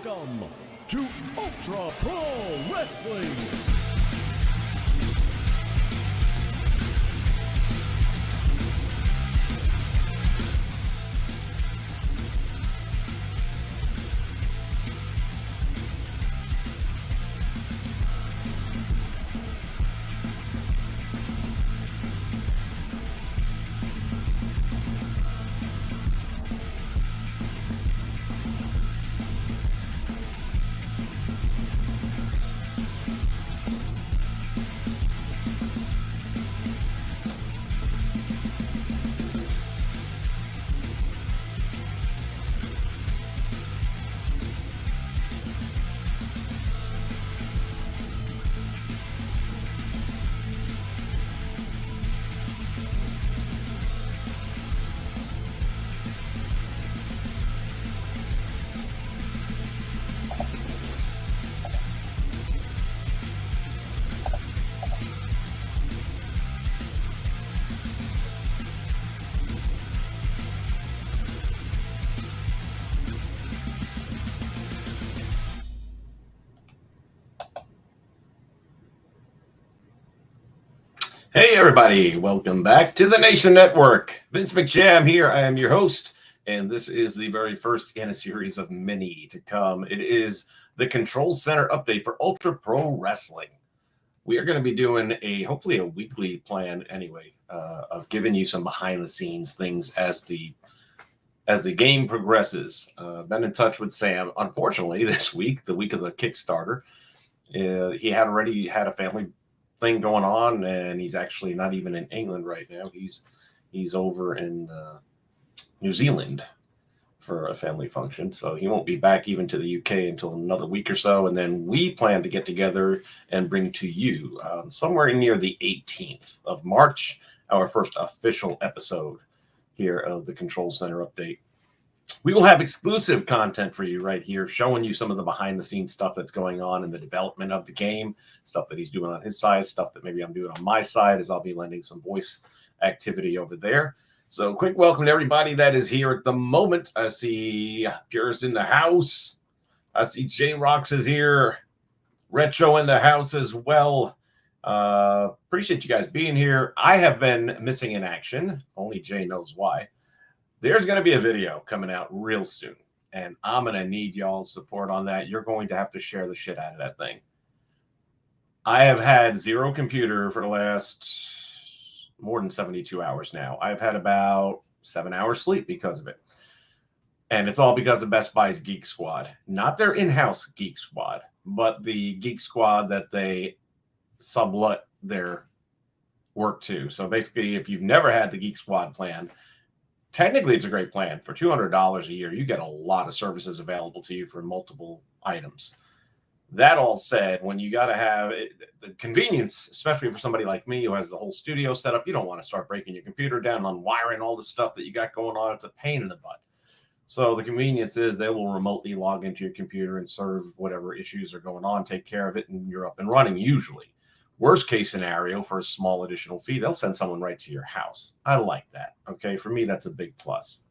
Welcome to Ultra Pro Wrestling. Hey everybody, welcome back to the Nation Network. Vince McJam here. I am your host, and this is the very first in a series of many to come. It is the Control Center update for Ultra Pro Wrestling. We are going to be doing hopefully a weekly plan anyway, of giving you some behind the scenes things as the game progresses. Been in touch with Sam. Unfortunately, this week, the week of the Kickstarter, he had already had a family thing going on, and he's actually not even in England right now. He's over in New Zealand for a family function, so he won't be back even to the UK until another week or so. And then we plan to get together and bring to you somewhere near the 18th of March our first official episode here of the Control Center update. We will have exclusive content for you right here, showing you some of the behind-the-scenes stuff that's going on in the development of the game, stuff that he's doing on his side, stuff that maybe I'm doing on my side, as I'll be lending some voice activity over there. So quick welcome to everybody that is here at the moment. I see Pure's in the house. I see J-Rocks is here. Retro in the house as well. Appreciate you guys being here. I have been missing in action. Only Jay knows why. There's going to be a video coming out real soon, and I'm going to need y'all's support on that. You're going to have to share the shit out of that thing. I have had zero computer for the last more than 72 hours now. I've had about 7 hours sleep because of it. And it's all because of Best Buy's Geek Squad. Not their in-house Geek Squad, but the Geek Squad that they sublet their work to. So basically, if you've never had the Geek Squad plan, technically, it's a great plan. For $200 a year, you get a lot of services available to you for multiple items. That all said, when you got to have the convenience, especially for somebody like me who has the whole studio set up, you don't want to start breaking your computer down, unwiring all the stuff that you got going on. It's a pain in the butt. So the convenience is they will remotely log into your computer and serve whatever issues are going on, take care of it, and you're up and running usually. Worst case scenario, for a small additional fee, they'll send someone right to your house. I like that. Okay, for me, that's a big plus.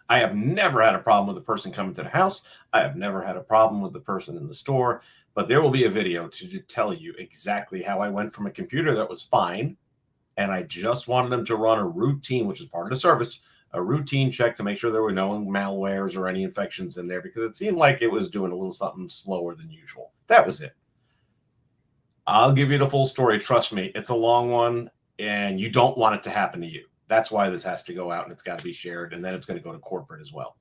I have never had a problem with the person coming to the house. I have never had a problem with the person in the store, but there will be a video to tell you exactly how I went from a computer that was fine, and I just wanted them to run a routine, which is part of the service, a routine check to make sure there were no malwares or any infections in there, because it seemed like it was doing a little something slower than usual. That was it. I'll give you the full story. Trust me, it's a long one, and you don't want it to happen to you. That's why this has to go out, and it's got to be shared, and then it's going to go to corporate as well.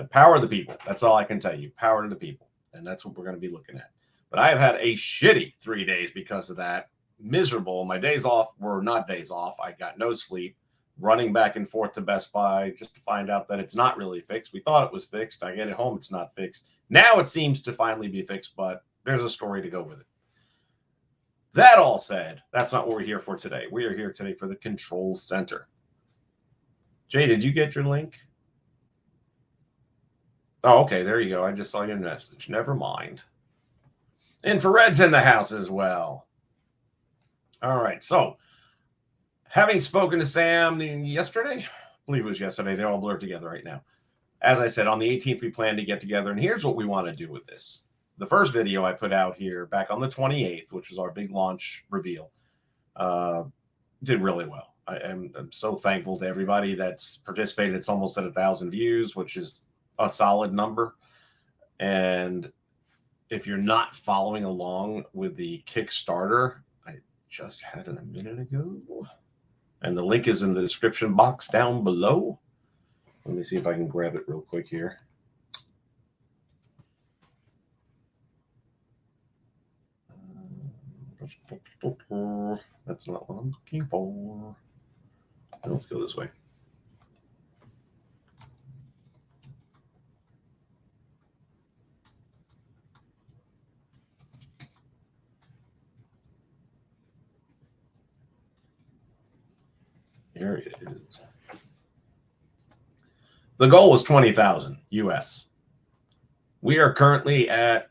Power to the people. That's all I can tell you. Power to the people, and that's what we're going to be looking at. But I have had a shitty 3 days because of that. Miserable. My days off were not days off. I got no sleep, running back and forth to Best Buy just to find out that it's not really fixed. We thought it was fixed. I get it home, it's not fixed. Now it seems to finally be fixed, but there's a story to go with it. That all said, that's not what we're here for today. We are here today for the Control Center. Jay, did you get your link? Oh, okay, there you go. I just saw your message. Never mind. Infrared's in the house as well. All right, so having spoken to Sam yesterday, I believe it was yesterday, they're all blurred together right now. as I said, on the 18th, we plan to get together. And here's what we want to do with this. The first video I put out here back on the 28th, which was our big launch reveal, did really well. I'm so thankful to everybody that's participated. It's almost at 1,000 views, which is a solid number. And if you're not following along with the Kickstarter, I just had it a minute ago, and the link is in the description box down below. Let me see if I can grab it real quick here. That's not what I'm looking for. Let's go this way. Here it is. The goal was 20,000 US. We are currently at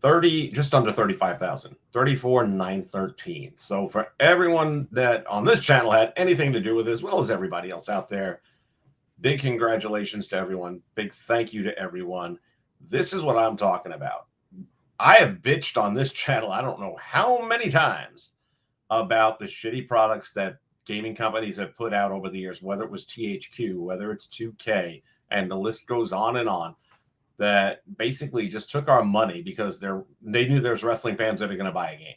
30, just under 35,000, 34,913. So for everyone that on this channel had anything to do with it, as well as everybody else out there, big congratulations to everyone. Big thank you to everyone. This is what I'm talking about. I have bitched on this channel, I don't know how many times, about the shitty products that gaming companies have put out over the years, whether it was THQ, whether it's 2K, and the list goes on, that basically just took our money because they knew there's wrestling fans that are going to buy a game.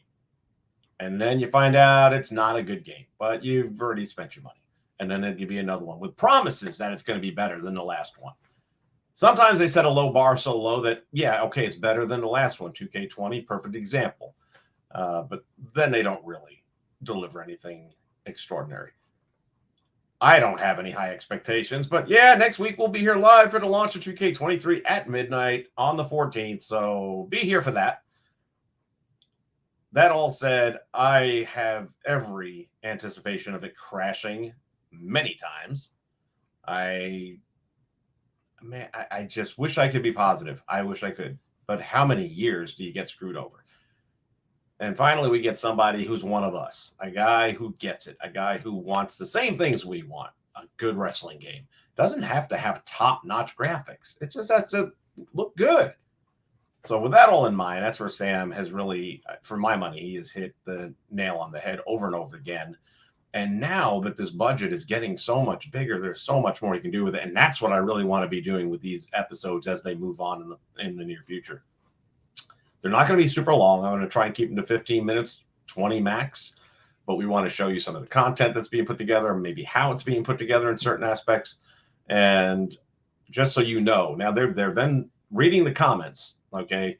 And then you find out it's not a good game, but you've already spent your money. And then they'll give you another one with promises that it's going to be better than the last one. Sometimes they set a low bar so low that, yeah, okay, it's better than the last one. 2K20, perfect example. But then they don't really deliver anything extraordinary. I don't have any high expectations, but yeah, next week we'll be here live for the launch of 2K23 at midnight on the 14th, so be here for that. That all said, I have every anticipation of it crashing many times. I just wish I could be positive. I wish I could, but how many years do you get screwed over? And finally, we get somebody who's one of us, a guy who gets it, a guy who wants the same things we want, a good wrestling game. Doesn't have to have top-notch graphics. It just has to look good. So with that all in mind, that's where Sam has really, for my money, he has hit the nail on the head over and over again. And now that this budget is getting so much bigger, there's so much more you can do with it. And that's what I really want to be doing with these episodes as they move on in the near future. They're not going to be super long. I'm going to try and keep them to 15 minutes, 20 max. But we want to show you some of the content that's being put together, maybe how it's being put together in certain aspects. And just so you know, now they've been reading the comments, okay?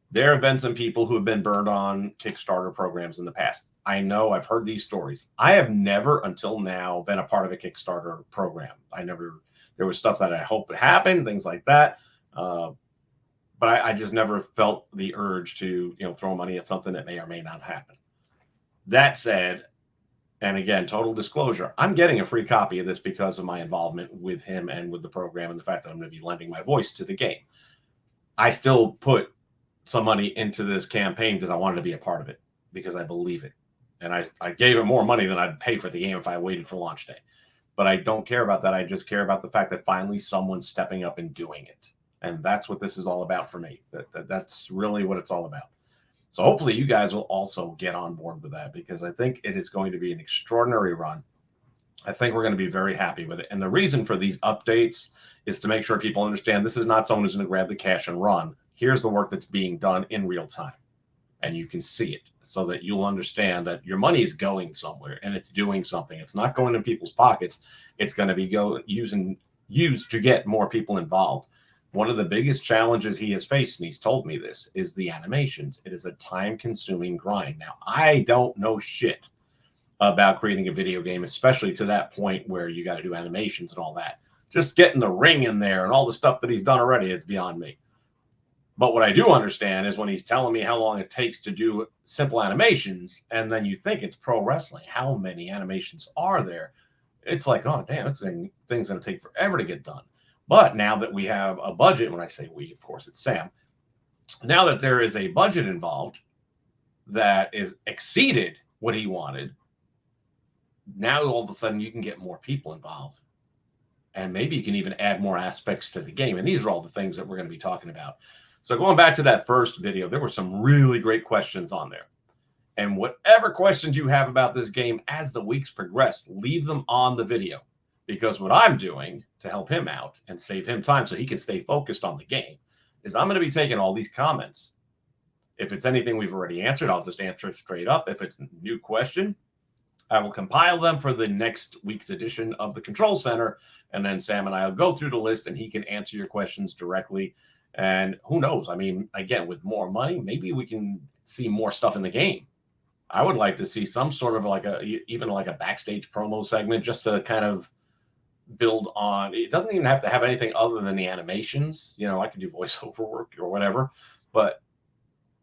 There have been some people who have been burned on Kickstarter programs in the past. I know, I've heard these stories. I have never until now been a part of a Kickstarter program. There was stuff that I hoped would happen, things like that. But I just never felt the urge to, throw money at something that may or may not happen. That said, and again, total disclosure, I'm getting a free copy of this because of my involvement with him and with the program and the fact that I'm going to be lending my voice to the game. I still put some money into this campaign because I wanted to be a part of it, because I believe it. And I gave it more money than I'd pay for the game if I waited for launch day. But I don't care about that. I just care about the fact that finally someone's stepping up and doing it. And that's what this is all about for me. That's really what it's all about. So hopefully you guys will also get on board with that, because I think it is going to be an extraordinary run. I think we're going to be very happy with it. And the reason for these updates is to make sure people understand this is not someone who's going to grab the cash and run. Here's the work that's being done in real time. And you can see it so that you'll understand that your money is going somewhere and it's doing something. It's not going in people's pockets. It's going to be used to get more people involved. One of the biggest challenges he has faced, and he's told me this, is the animations. It is a time-consuming grind. Now, I don't know shit about creating a video game, especially to that point where you got to do animations and all that. Just getting the ring in there and all the stuff that he's done already, it's beyond me. But what I do understand is when he's telling me how long it takes to do simple animations, and then you think it's pro wrestling, how many animations are there? It's like, oh, damn, this thing's going to take forever to get done. But now that we have a budget, when I say we, of course, it's Sam. Now that there is a budget involved that is exceeded what he wanted, now all of a sudden you can get more people involved. And maybe you can even add more aspects to the game. And these are all the things that we're going to be talking about. So going back to that first video, there were some really great questions on there. And whatever questions you have about this game as the weeks progress, leave them on the video. Because what I'm doing to help him out and save him time so he can stay focused on the game is I'm going to be taking all these comments. If it's anything we've already answered, I'll just answer it straight up. If it's a new question, I will compile them for the next week's edition of the Control Center. And then Sam and I will go through the list and he can answer your questions directly. And who knows? I mean, again, with more money, maybe we can see more stuff in the game. I would like to see some sort of like even like a backstage promo segment just to kind of build on. It doesn't even have to have anything other than the animations. You know, I could do voiceover work or whatever, but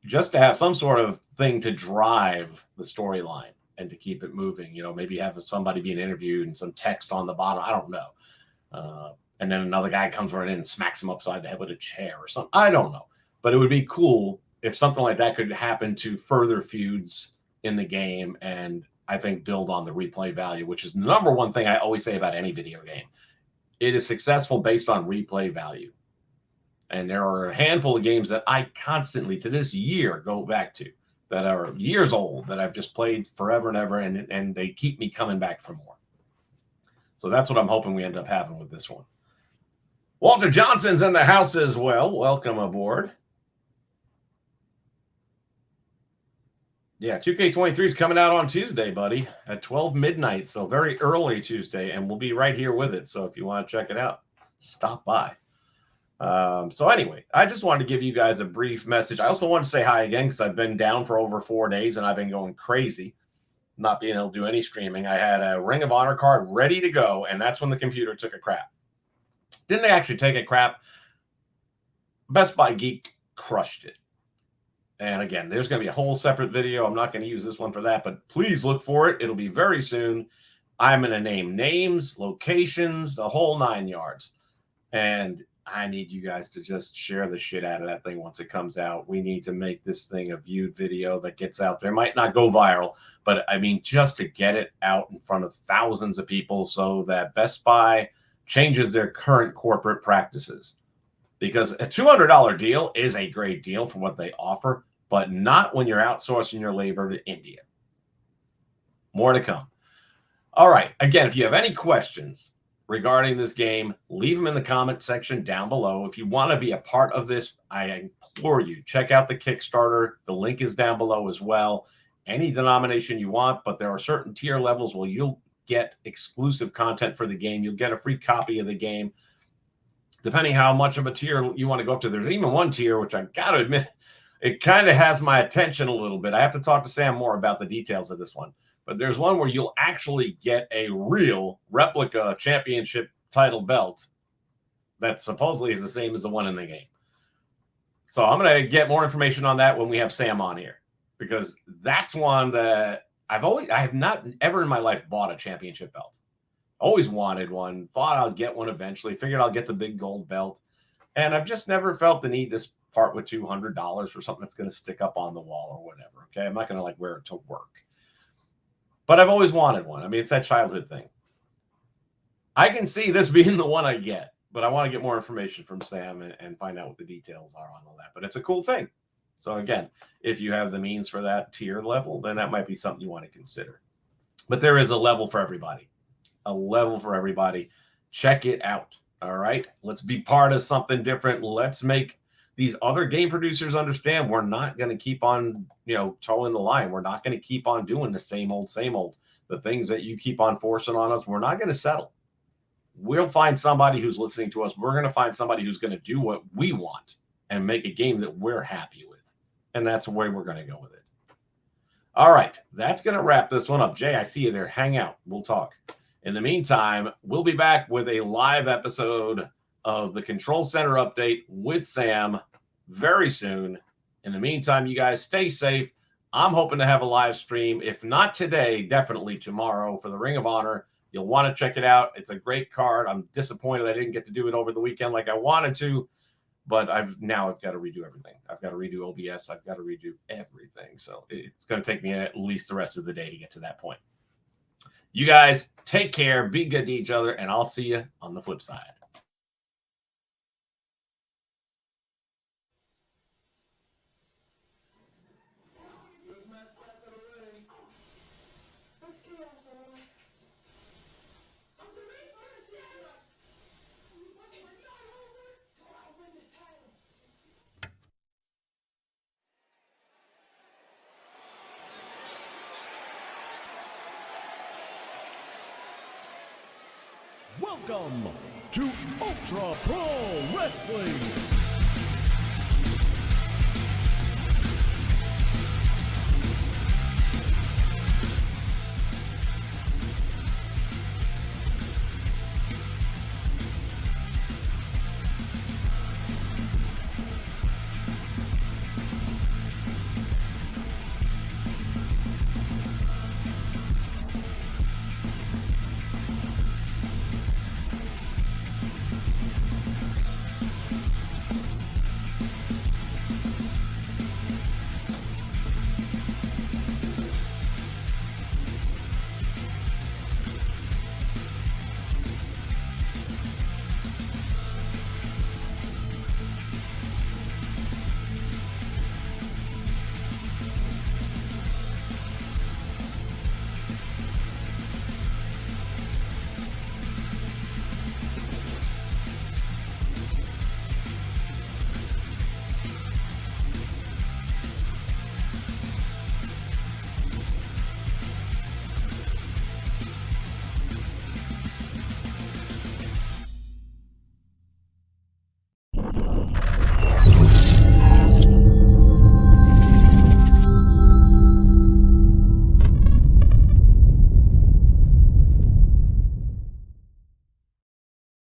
just to have some sort of thing to drive the storyline and to keep it moving. You know, maybe have somebody being interviewed and some text on the bottom. I don't know. And then another guy comes running in and smacks him upside the head with a chair or something. I don't know. But it would be cool if something like that could happen to further feuds in the game, and I think build on the replay value, which is the number one thing I always say about any video game. It is successful based on replay value. And there are a handful of games that I constantly, to this year, go back to that are years old that I've just played forever and ever, and they keep me coming back for more. So that's what I'm hoping we end up having with this one. Walter Johnson's in the house as well. Welcome aboard. Yeah, 2K23 is coming out on Tuesday, buddy, at 12 midnight. So very early Tuesday, and we'll be right here with it. So if you want to check it out, stop by. So anyway, I just wanted to give you guys a brief message. I also want to say hi again because I've been down for over 4 days and I've been going crazy, not being able to do any streaming. I had a Ring of Honor card ready to go, and that's when the computer took a crap. Didn't actually take a crap. Best Buy Geek crushed it. And again, there's going to be a whole separate video. I'm not going to use this one for that, but please look for it. It'll be very soon. I'm going to name names, locations, the whole 9 yards. And I need you guys to just share the shit out of that thing once it comes out. We need to make this thing a viewed video that gets out there. Might not go viral, but I mean, just to get it out in front of thousands of people so that Best Buy changes their current corporate practices. Because a $200 deal is a great deal for what they offer, but not when you're outsourcing your labor to India. More to come. All right. Again, if you have any questions regarding this game, leave them in the comment section down below. If you want to be a part of this, I implore you, check out the Kickstarter. The link is down below as well. Any denomination you want, but there are certain tier levels where you'll get exclusive content for the game. You'll get a free copy of the game. Depending how much of a tier you want to go up to. There's even one tier, which I got to admit, it kind of has my attention a little bit. I have to talk to Sam more about the details of this one. But there's one where you'll actually get a real replica championship title belt that supposedly is the same as the one in the game. So I'm going to get more information on that when we have Sam on here, because that's one that I have not ever in my life bought a championship belt. Always wanted one, thought I'll get one eventually, figured I'll get the big gold belt. And I've just never felt the need to part with $200 for something that's going to stick up on the wall or whatever. Okay. I'm not going to like wear it to work, but I've always wanted one. I mean, it's that childhood thing. I can see this being the one I get, but I want to get more information from Sam and find out what the details are on all that. But it's a cool thing. So again, if you have the means for that tier level, then that might be something you want to consider. But there is a level for everybody. A level for everybody. Check it out. All right. Let's be part of something different. Let's make these other game producers understand we're not going to keep on, towing the line. We're not going to keep on doing the same old. The things that you keep on forcing on us, we're not going to settle. We'll find somebody who's listening to us. We're going to find somebody who's going to do what we want and make a game that we're happy with. And that's the way we're going to go with it. All right. That's going to wrap this one up. Jay, I see you there. Hang out. We'll talk. In the meantime, we'll be back with a live episode of the Control Center update with Sam very soon. In the meantime, you guys stay safe. I'm hoping to have a live stream. If not today, definitely tomorrow for the Ring of Honor. You'll want to check it out. It's a great card. I'm disappointed I didn't get to do it over the weekend like I wanted to, but I've got to redo everything. I've got to redo OBS. I've got to redo everything. So it's going to take me at least the rest of the day to get to that point. You guys take care, be good to each other, and I'll see you on the flip side. Welcome to Ultra Pro Wrestling.